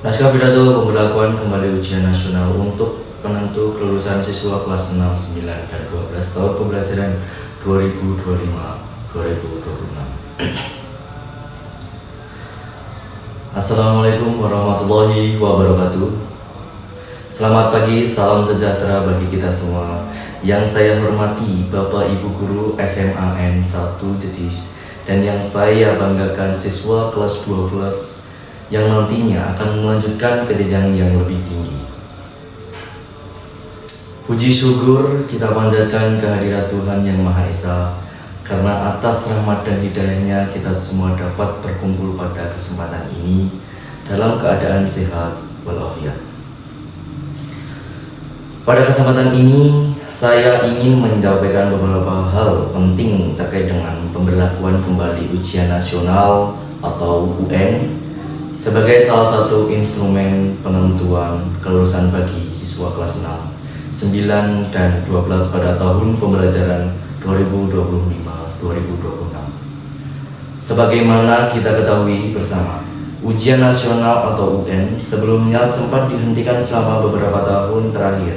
Naskah pidato pemberlakuan kembali ujian nasional untuk penentu kelulusan siswa kelas 6, 9, dan 12 tahun pembelajaran 2025-2026. Assalamualaikum warahmatullahi wabarakatuh. Selamat pagi, salam sejahtera bagi kita semua. Yang saya hormati Bapak Ibu Guru SMA N1 Jetis, dan yang saya banggakan siswa kelas 12 yang nantinya akan melanjutkan ke jenjang yang lebih tinggi. Puji syukur kita panjatkan kehadirat Tuhan Yang Maha Esa, karena atas rahmat dan hidayahnya kita semua dapat berkumpul pada kesempatan ini dalam keadaan sehat walafiat. Pada kesempatan ini saya ingin menyampaikan beberapa hal penting terkait dengan pemberlakuan kembali ujian nasional atau UN sebagai salah satu instrumen penentuan kelulusan bagi siswa kelas 6, 9, dan 12 pada tahun pembelajaran 2025-2026. Sebagaimana kita ketahui bersama, ujian nasional atau UN sebelumnya sempat dihentikan selama beberapa tahun terakhir.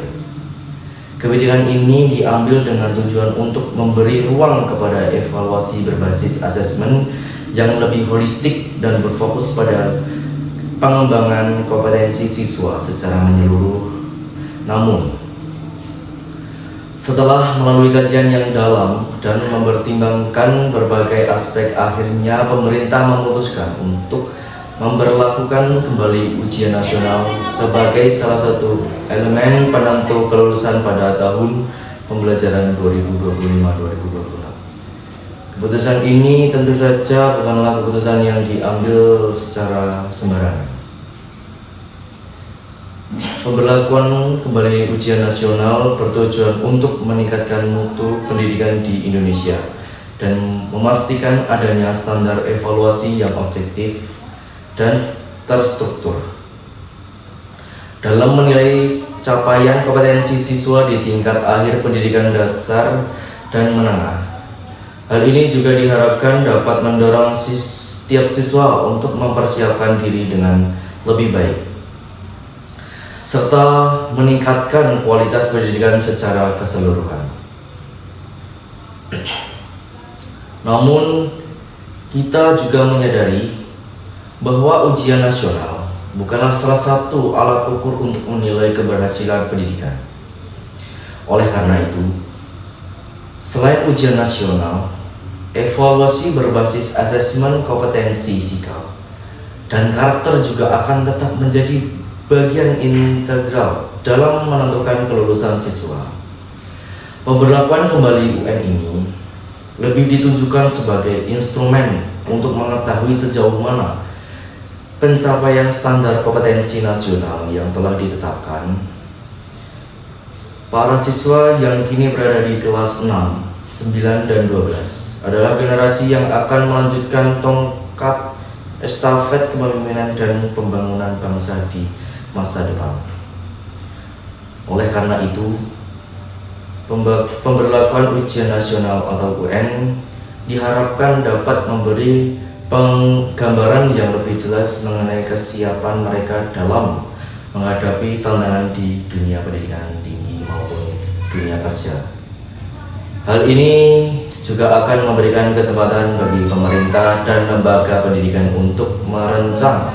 Kebijakan ini diambil dengan tujuan untuk memberi ruang kepada evaluasi berbasis asesmen yang lebih holistik dan berfokus pada pengembangan kompetensi siswa secara menyeluruh. Namun, setelah melalui kajian yang dalam dan mempertimbangkan berbagai aspek, akhirnya pemerintah memutuskan untuk memberlakukan kembali ujian nasional sebagai salah satu elemen penentu kelulusan pada tahun pembelajaran 2025-2026. Keputusan ini tentu saja bukanlah keputusan yang diambil secara sembarangan. Pemberlakuan kembali ujian nasional bertujuan untuk meningkatkan mutu pendidikan di Indonesia dan memastikan adanya standar evaluasi yang objektif dan terstruktur dalam menilai capaian kompetensi siswa di tingkat akhir pendidikan dasar dan menengah. Hal ini juga diharapkan dapat mendorong setiap siswa untuk mempersiapkan diri dengan lebih baik, serta meningkatkan kualitas pendidikan secara keseluruhan. Namun, kita juga menyadari bahwa ujian nasional bukanlah salah satu alat ukur untuk menilai keberhasilan pendidikan. Oleh karena itu, selain ujian nasional, evaluasi berbasis asesmen kompetensi sikap dan karakter juga akan tetap menjadi bagian integral dalam menentukan kelulusan siswa. Pemberlakuan kembali UN ini lebih ditunjukkan sebagai instrumen untuk mengetahui sejauh mana pencapaian standar kompetensi nasional yang telah ditetapkan. Para siswa yang kini berada di kelas 6, 9, dan 12 adalah generasi yang akan melanjutkan tongkat estafet kepemimpinan dan pembangunan bangsa di masa depan. Oleh karena itu, pemberlakuan ujian nasional atau UN diharapkan dapat memberi penggambaran yang lebih jelas mengenai kesiapan mereka dalam menghadapi tantangan di dunia pendidikan tinggi maupun dunia kerja. Hal ini juga akan memberikan kesempatan bagi pemerintah dan lembaga pendidikan untuk merancang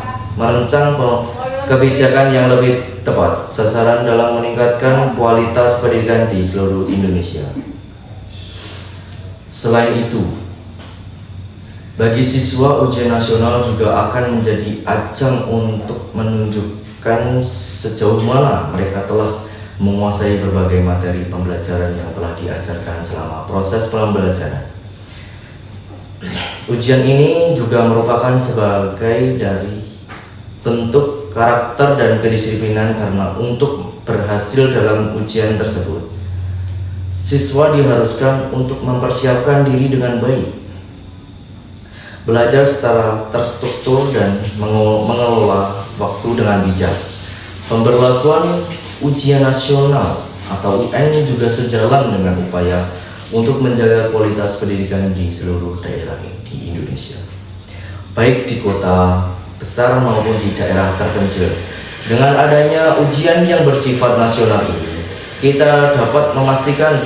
kebijakan yang lebih tepat sasaran dalam meningkatkan kualitas pendidikan di seluruh Indonesia. Selain itu, bagi siswa, ujian nasional juga akan menjadi ajang untuk menunjukkan sejauh mana mereka telah menguasai berbagai materi pembelajaran yang telah diajarkan selama proses pembelajaran. Ujian ini juga merupakan sebagai dari bentuk karakter dan kedisiplinan, karena untuk berhasil dalam ujian tersebut, siswa diharuskan untuk mempersiapkan diri dengan baik, belajar secara terstruktur, dan mengelola waktu dengan bijak. Pemberlakuan ujian nasional atau UN juga sejalan dengan upaya untuk menjaga kualitas pendidikan di seluruh daerah di Indonesia, baik di kota besar maupun di daerah terpencil. Dengan adanya ujian yang bersifat nasional ini, kita dapat memastikan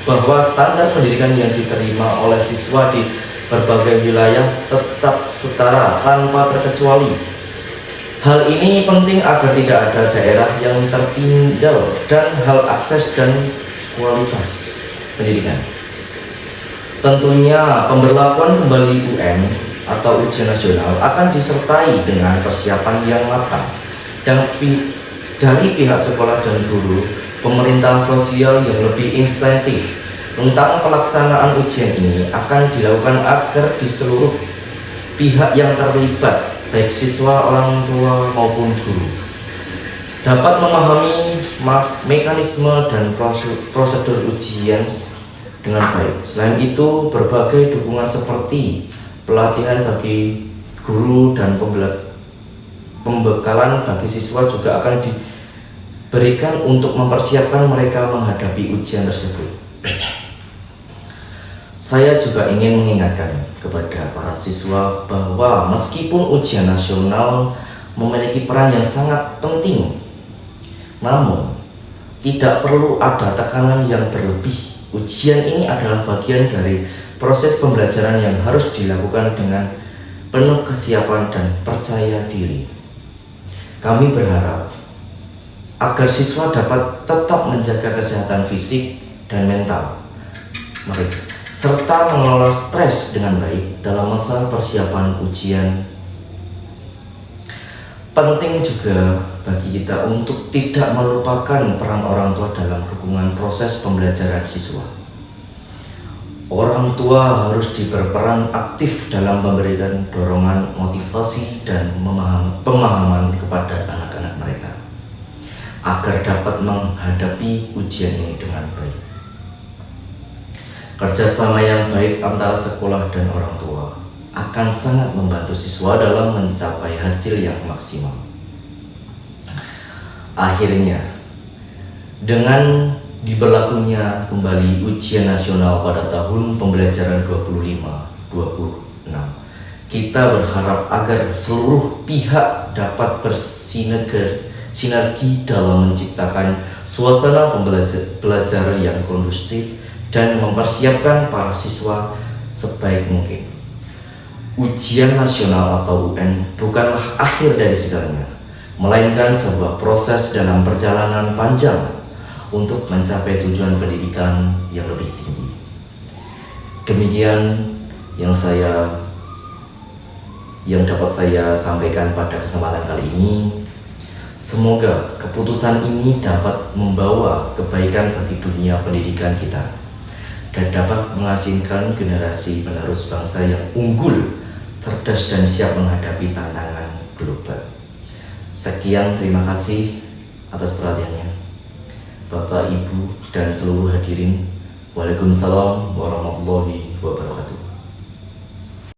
bahwa standar pendidikan yang diterima oleh siswa di berbagai wilayah tetap setara tanpa terkecuali. Hal ini penting agar tidak ada daerah yang tertinggal dan hal akses dan kualitas pendidikan. Tentunya pemberlakuan kembali UN atau ujian nasional akan disertai dengan persiapan yang matang dari pihak sekolah dan guru, pemerintah sosial yang lebih insentif tentang pelaksanaan ujian ini akan dilakukan agar di seluruh pihak yang terlibat, baik siswa, orang tua maupun guru, dapat memahami mekanisme dan prosedur ujian dengan baik. Selain itu, berbagai dukungan seperti pelatihan bagi guru dan pembekalan bagi siswa juga akan diberikan untuk mempersiapkan mereka menghadapi ujian tersebut. Saya juga ingin mengingatkan kepada para siswa bahwa meskipun ujian nasional memiliki peran yang sangat penting, namun tidak perlu ada tekanan yang berlebih. Ujian ini adalah bagian dari proses pembelajaran yang harus dilakukan dengan penuh kesiapan dan percaya diri. Kami berharap agar siswa dapat tetap menjaga kesehatan fisik dan mental mereka, serta mengelola stres dengan baik dalam masa persiapan ujian. Penting juga bagi kita untuk tidak melupakan peran orang tua dalam dukungan proses pembelajaran siswa. Orang tua harus berperan aktif dalam memberikan dorongan, motivasi, dan pemahaman kepada anak-anak mereka agar dapat menghadapi ujian ini dengan baik. Kerjasama yang baik antara sekolah dan orang tua akan sangat membantu siswa dalam mencapai hasil yang maksimal. Akhirnya, dengan diberlakunya kembali ujian nasional pada tahun pembelajaran 25-26, kita berharap agar seluruh pihak dapat bersinergi dalam menciptakan suasana pembelajaran yang kondusif dan mempersiapkan para siswa sebaik mungkin. Ujian nasional atau UN bukanlah akhir dari segalanya, melainkan sebuah proses dalam perjalanan panjang untuk mencapai tujuan pendidikan yang lebih tinggi. Demikian yang dapat saya sampaikan pada kesempatan kali ini. Semoga keputusan ini dapat membawa kebaikan bagi dunia pendidikan kita dan dapat menghasilkan generasi penerus bangsa yang unggul, cerdas, dan siap menghadapi tantangan global. Sekian, terima kasih atas perhatiannya. Bapak, Ibu, dan seluruh hadirin, Waalaikumsalam warahmatullahi wabarakatuh.